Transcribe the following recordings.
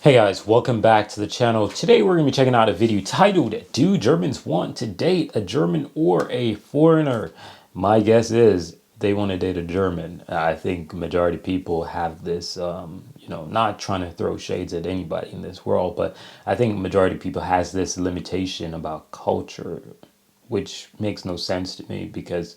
Hey guys, welcome back to the channel. Today we're going to be checking out a video titled, Do Germans Want to Date a German or a Foreigner? My guess is they want to date a German. I think majority of people have this, not trying to throw shades at anybody in this world, but I think majority of people has this limitation about culture, which makes no sense to me because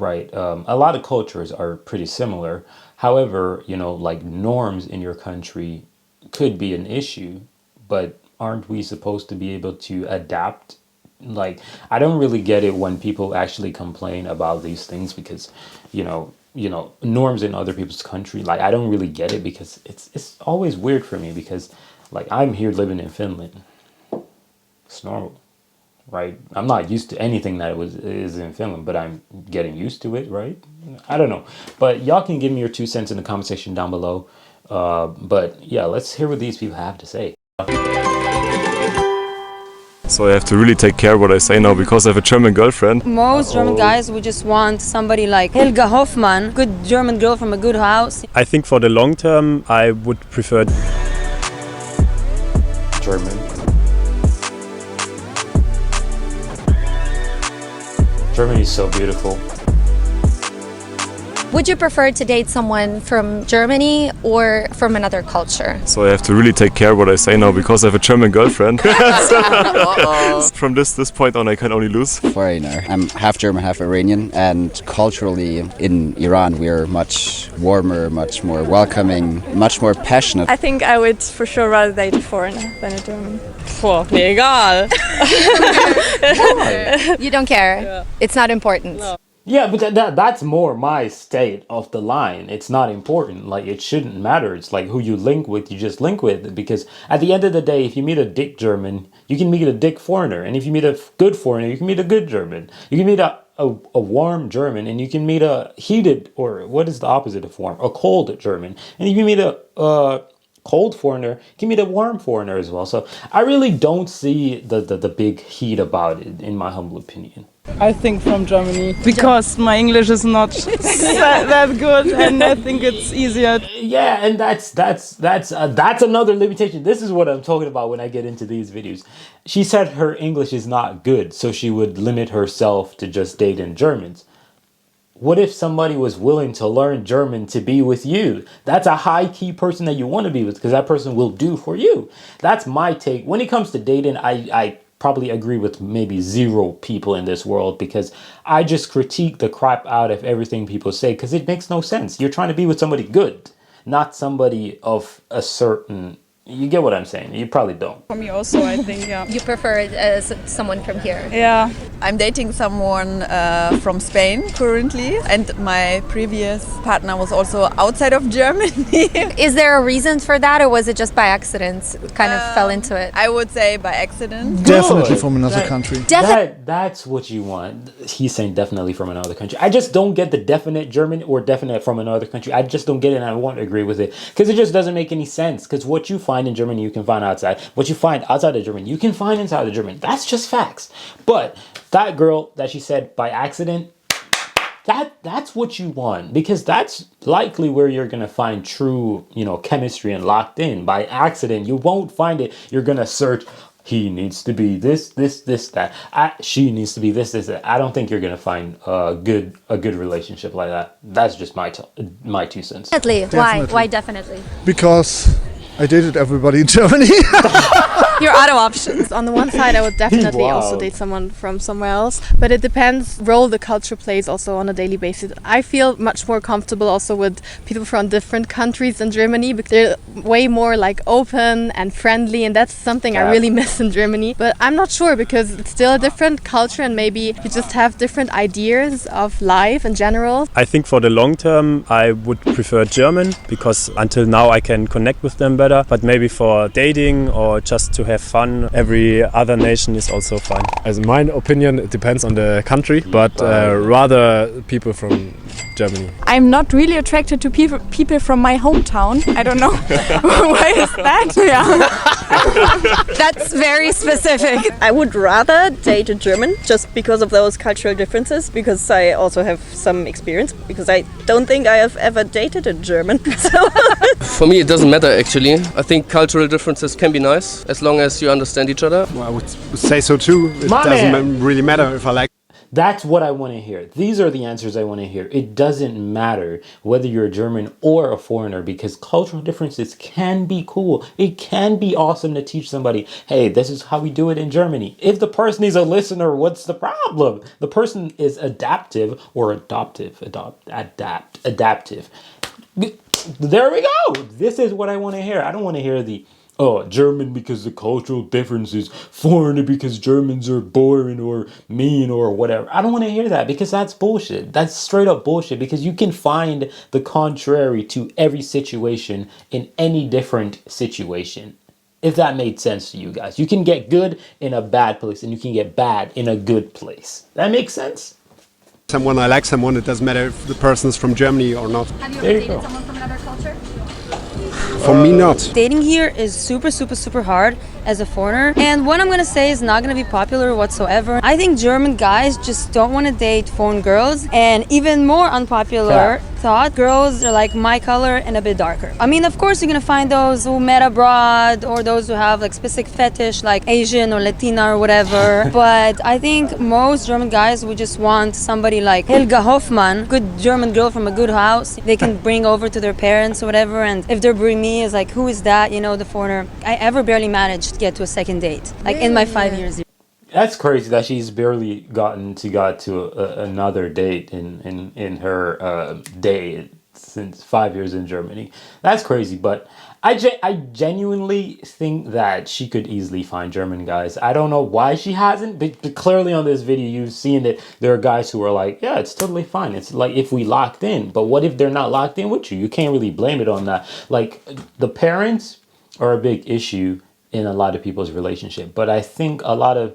a lot of cultures are pretty similar. However, like norms in your country could be an issue, but aren't we supposed to be able to adapt? Like, I don't really get it when people actually complain about these things because, norms in other people's country, like, I don't really get it because it's always weird for me because, like, I'm here living in Finland. It's normal. Right? I'm not used to anything that is in Finland, but I'm getting used to it, right? I don't know. But y'all can give me your 2 cents in the comment section down below. But yeah, let's hear what these people have to say. So I have to really take care what I say now because I have a German girlfriend. Most German guys would just want somebody like Helga Hoffmann, good German girl from a good house. I think for the long term, I would prefer German. Germany is so beautiful. Would you prefer to date someone from Germany or from another culture? So I have to really take care what I say now because I have a German girlfriend. From this point on, I can only lose. Foreigner. I'm half German, half Iranian, and culturally in Iran we are much warmer, much more welcoming, much more passionate. I think I would for sure rather date a foreigner than a German. Mir egal. You don't care? Yeah. It's not important? No. Yeah, but that's more my state of the line. It's not important. Like, it shouldn't matter. It's like who you link with, you just link with. Because at the end of the day, if you meet a dick German, you can meet a dick foreigner. And if you meet a good foreigner, you can meet a good German. You can meet a warm German, and you can meet a heated, or what is the opposite of warm? A cold German. And if you meet a cold foreigner, you can meet a warm foreigner as well. So I really don't see the big heat about it, in my humble opinion. I think from Germany, because my English is not that good, and I think it's easier. Yeah, and that's another limitation. This is what I'm talking about when I get into these videos. She said her English is not good, so she would limit herself to just dating Germans. What if somebody was willing to learn German to be with you? That's a high-key person that you want to be with, because that person will do for you. That's my take. When it comes to dating, I probably agree with maybe 0 people in this world, because I just critique the crap out of everything people say because it makes no sense. You're trying to be with somebody good, not somebody of a certain... You get what I'm saying? You probably don't. For me also, I think, yeah. You prefer someone from here? Yeah. I'm dating someone from Spain currently, and my previous partner was also outside of Germany. Is there a reason for that, or was it just by accident? Kind of fell into it? I would say by accident. Definitely from another country. That's what you want. He's saying definitely from another country. I just don't get the definite German or definite from another country. I just don't get it, and I won't agree with it because it just doesn't make any sense. Because what you find in Germany, you can find outside. What you find outside of Germany, you can find inside of Germany. That's just facts. But that girl that she said by accident, that's what you want, because that's likely where you're gonna find true, chemistry and locked in. By accident, you won't find it. You're gonna search. He needs to be this, that. She needs to be this, that. I don't think you're gonna find a good relationship like that. That's just my 2 cents. Definitely. Why definitely? Because I dated everybody in Germany. You're out of options. On the one side, I would definitely Wow. also date someone from somewhere else, but it depends role the culture plays also on a daily basis. I feel much more comfortable also with people from different countries in Germany because they're way more like open and friendly, and that's something I really miss in Germany. But I'm not sure because it's still a different culture, and maybe you just have different ideas of life in general. I think for the long term, I would prefer German because until now I can connect with them better. But maybe for dating or just to have fun, every other nation is also fine. As in my opinion, it depends on the country, but rather people from Germany. I'm not really attracted to people from my hometown. I don't know. Why is that? Yeah. That's very specific. I would rather date a German just because of those cultural differences, because I also have some experience, because I don't think I have ever dated a German. So. For me, it doesn't matter actually. I think cultural differences can be nice as long as you understand each other. Well, I would say so too. It doesn't really matter if I like. That's what I want to hear. These are the answers I want to hear. It doesn't matter whether you're a German or a foreigner, because cultural differences can be cool. It can be awesome to teach somebody, hey, this is how we do it in Germany. If the person is a listener, what's the problem? The person is adaptive or adaptive. There we go. This is what I want to hear. I don't want to hear the, oh, German because the cultural differences, foreigner because Germans are boring or mean or whatever. I don't want to hear that, because that's bullshit. That's straight up bullshit, because you can find the contrary to every situation in any different situation. If that made sense to you guys. You can get good in a bad place and you can get bad in a good place. That makes sense? Someone I like someone, it doesn't matter if the person is from Germany or not. Have you ever dated someone from another culture? For me, not. Dating here is super hard as a foreigner, and what I'm gonna say is not gonna be popular whatsoever. I think German guys just don't want to date foreign girls, and even more unpopular thought, girls are like my color and a bit darker. I mean, of course you're gonna find those who met abroad or those who have like specific fetish like Asian or Latina or whatever, but I think most German guys would just want somebody like Helga Hoffmann, good German girl from a good house they can bring over to their parents or whatever. And if they're bringing me is like, who is that, you know, the foreigner. I ever barely managed to get to a second date, like in my 5 years. That's crazy that she's barely got to another date in her day since 5 years in Germany. That's crazy, but I genuinely think that she could easily find German guys. I don't know why she hasn't, but clearly on this video you've seen that there are guys who are like, yeah, it's totally fine. It's like if we locked in, but what if they're not locked in with you? You can't really blame it on that. Like, the parents are a big issue in a lot of people's relationship, but I think a lot of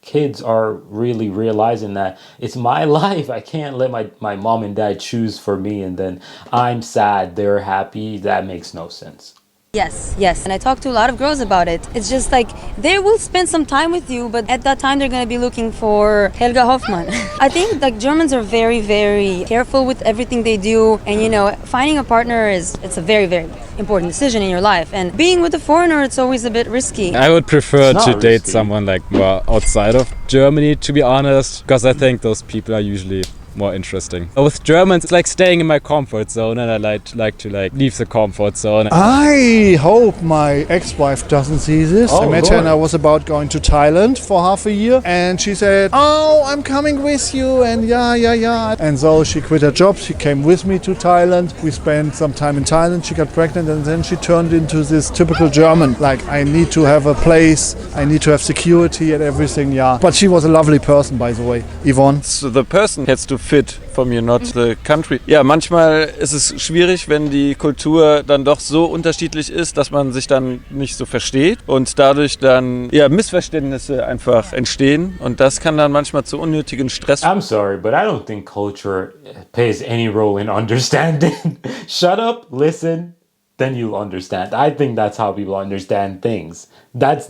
kids are really realizing that it's my life. I can't let my mom and dad choose for me and then I'm sad, they're happy. That makes no sense. Yes. And I talk to a lot of girls about it. It's just like they will spend some time with you, but at that time they're going to be looking for Helga Hoffmann. I think like Germans are very careful with everything they do, and you know, finding a partner it's a very important decision in your life, and being with a foreigner, it's always a bit risky. I would prefer to date someone like more outside of Germany, to be honest, because I think those people are usually more interesting. With Germans, it's like staying in my comfort zone, and I like to leave the comfort zone. I hope my ex-wife doesn't see this. I met her and I was about going to Thailand for half a year, and she said, oh, I'm coming with you, and yeah. And so she quit her job, she came with me to Thailand. We spent some time in Thailand, she got pregnant, and then she turned into this typical German. Like, I need to have a place, I need to have security and everything, yeah. But she was a lovely person, by the way, Yvonne. So the person has to fit from you, not the country. Ja, manchmal ist es schwierig, wenn die Kultur dann doch so unterschiedlich ist, dass man sich dann nicht so versteht und dadurch dann Missverständnisse einfach entstehen, und das kann dann manchmal zu unnötigen Stress. I'm sorry, but I don't think culture plays any role in understanding. Shut up, listen, then you'll understand. I think that's how people understand things. That's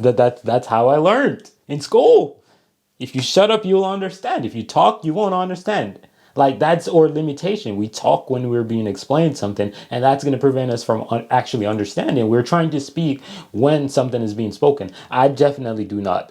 how I learned in school. If you shut up, you'll understand. If you talk, you won't understand. Like, that's our limitation. We talk when we're being explained something, and that's going to prevent us from actually understanding. We're trying to speak when something is being spoken. I definitely do not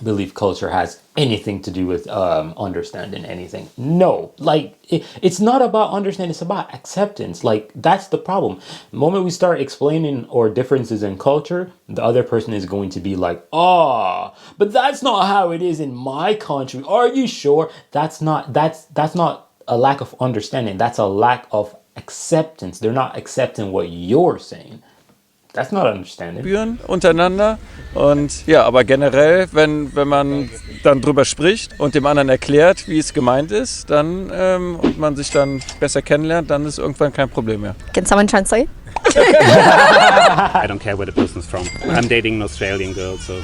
believe culture has anything to do with understanding anything. No, like it's not about understanding, it's about acceptance. Like, that's the problem. The moment we start explaining our differences in culture, the other person is going to be like, oh, but that's not how it is in my country. Are you sure? That's not a lack of understanding. That's a lack of acceptance. They're not accepting what you're saying. That's not understanding. Spüren untereinander, und ja, aber generell, wenn man dann drüber spricht und dem anderen erklärt, wie es gemeint ist, dann und man sich dann besser kennenlernt, dann ist irgendwann kein Problem mehr. Can someone translate? I don't care where the person's from. I'm dating an Australian girl, so.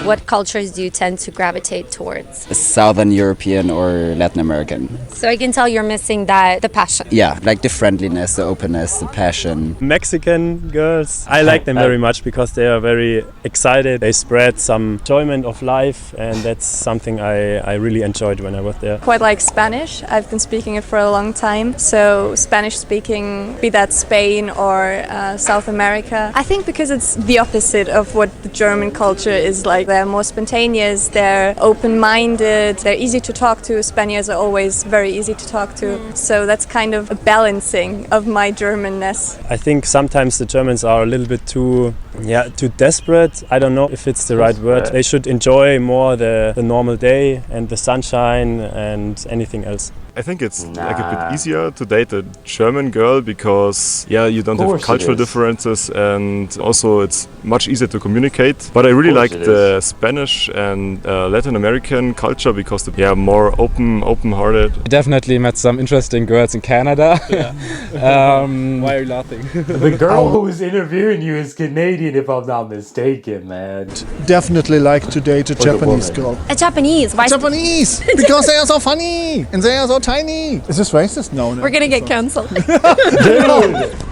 What cultures do you tend to gravitate towards? Southern European or Latin American. So I can tell you're missing the passion. Yeah, like the friendliness, the openness, the passion. Mexican girls, I like them very much because they are very excited. They spread some enjoyment of life, and that's something I really enjoyed when I was there. Quite like Spanish. I've been speaking it for a long time. So Spanish speaking, be that Spain or South America. I think because it's the opposite of what the German culture is like. They're more spontaneous, they're open-minded, they're easy to talk to. Spaniards are always very easy to talk to. So that's kind of a balancing of my Germanness. I think sometimes the Germans are a little bit too desperate. I don't know if it's the right word. They should enjoy more the normal day and the sunshine and anything else. I think it's like a bit easier to date a German girl because you don't have cultural differences, and also it's much easier to communicate. But I really like the Spanish and Latin American culture because they're more open-hearted. I definitely met some interesting girls in Canada. Why are you laughing? The girl who's interviewing you is Canadian, if I'm not mistaken, man. Definitely like to date a Japanese girl. A Japanese? Why? Japanese! Because they are so funny and they are so tiny. Is this racist? No. We're gonna get cancelled.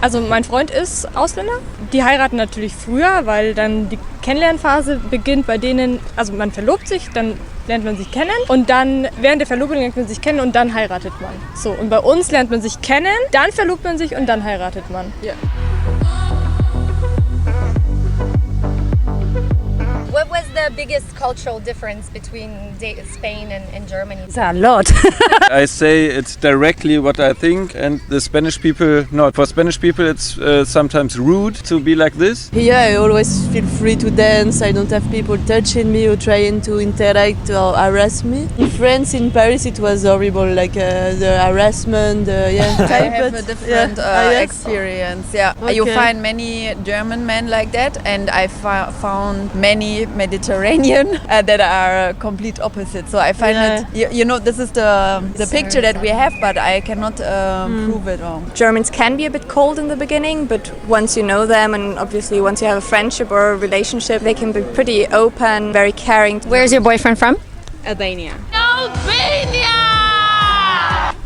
Also mein Freund ist Ausländer. Die heiraten natürlich früher, weil dann die Kennenlernphase beginnt bei denen, also man verlobt sich, dann lernt man sich kennen und dann während der Verlobung lernt man sich kennen und dann heiratet man. So, und bei uns lernt man sich kennen, dann verlobt man sich und dann heiratet man. Ja. What was the biggest cultural difference between Spain and Germany? It's a lot. I say it's directly what I think, and the Spanish people not. For Spanish people it's sometimes rude to be like this. Here I always feel free to dance. I don't have people touching me or trying to interact or harass me. In France, in Paris, it was horrible, like the harassment. I have a different experience. Yeah, you find many German men like that, and I found many Mediterranean that are complete opposite. So I find it, this is the picture that we have, but I cannot prove it wrong. Germans can be a bit cold in the beginning, but once you know them and obviously once you have a friendship or a relationship, they can be pretty open, very caring. Where's your boyfriend from? Albania.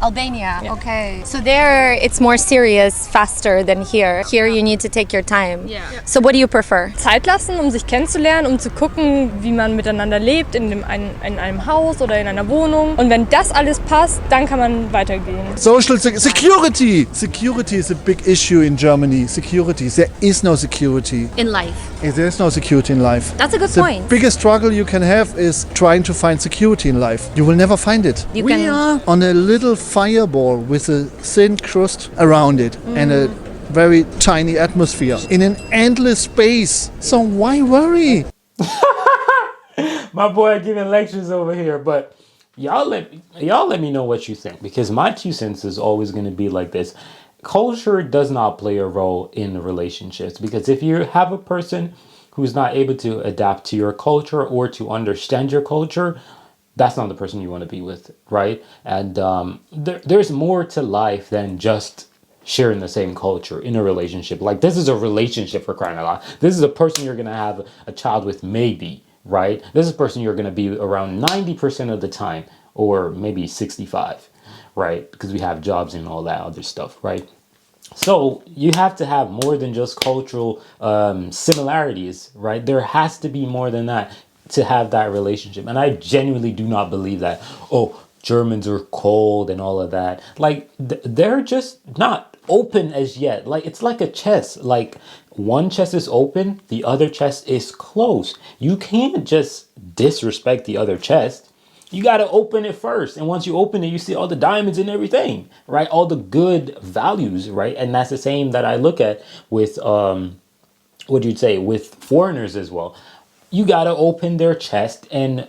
Albania, okay. So there it's more serious, faster than here. Here you need to take your time. Yeah. So what do you prefer? Zeit lassen, sich kennenzulernen, zu gucken, wie man miteinander lebt in einem Haus oder in einer Wohnung. Und wenn das alles passt, dann kann man weitergehen. Social security! Security is a big issue in Germany. Security. There is no security. In life. There is no security in life. That's a good point. The biggest struggle you can have is trying to find security in life. You will never find it. We are on a little fireball with a thin crust around it and a very tiny atmosphere in an endless space. So why worry? My boy giving lectures over here, but y'all let me know what you think, because my 2 cents is always going to be like this. Culture does not play a role in relationships, because if you have a person who's not able to adapt to your culture or to understand your culture, that's not the person you want to be with, right? And there's more to life than just sharing the same culture in a relationship. Like, this is a relationship, for crying out loud. This is a person you're going to have a child with, maybe, right? This is a person you're going to be around 90% of the time, or maybe 65, right? Because we have jobs and all that other stuff, right? So you have to have more than just cultural similarities, right? There has to be more than that to have that relationship. And I genuinely do not believe that, Germans are cold and all of that. Like, they're just not open as yet. Like, it's like a chess. Like, one chest is open, the other chest is closed. You can't just disrespect the other chest. You got to open it first. And once you open it, you see all the diamonds and everything, right? All the good values, right? And that's the same that I look at with, with foreigners as well. You got to open their chest and,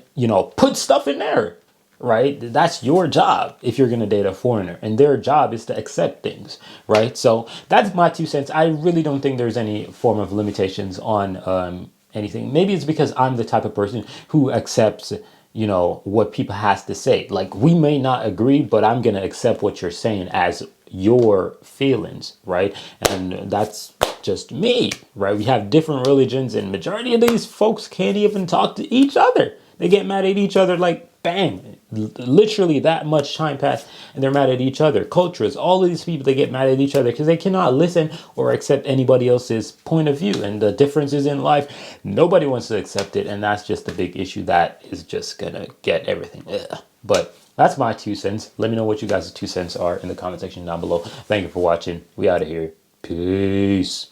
put stuff in there, right? That's your job if you're going to date a foreigner, and their job is to accept things, right? So that's my 2 cents. I really don't think there's any form of limitations on anything. Maybe it's because I'm the type of person who accepts, what people has to say. Like, we may not agree, but I'm going to accept what you're saying as your feelings, right? And that's just me, right? We have different religions, and majority of these folks can't even talk to each other. They get mad at each other like bang, literally that much time passed and they're mad at each other. Cultures, all of these people, they get mad at each other because they cannot listen or accept anybody else's point of view, and the differences in life, nobody wants to accept it, and that's just the big issue that is just gonna get everything. Ugh. But that's my 2 cents. Let me know what you guys' 2 cents are in the comment section down below. Thank you for watching. We out of here. Peace.